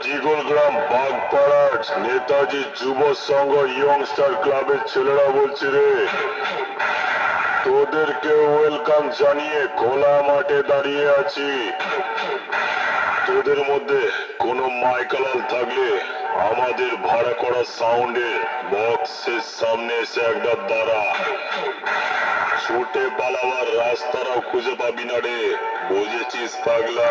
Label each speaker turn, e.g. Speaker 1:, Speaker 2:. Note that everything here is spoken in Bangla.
Speaker 1: জিগলগ্রাম বাগপাড়ার নেতাজি যুব সংঘ ইয়ংস্টার ক্লাবের ছেলেরা বলছে রে, তোদেরকে ওয়েলকাম জানিয়ে খোলা মাঠে দাঁড়িয়ে আছি। তোদের মধ্যে কোনো মাইকালাল থাকলে আমাদের ভাড়া করা সাউন্ডের বক্সের সামনে এসে একবার দাঁড়া। ছুটে পালাবার রাস্তাটাও খুঁজে পাবি না রে, বুঝেছিস পাগলা?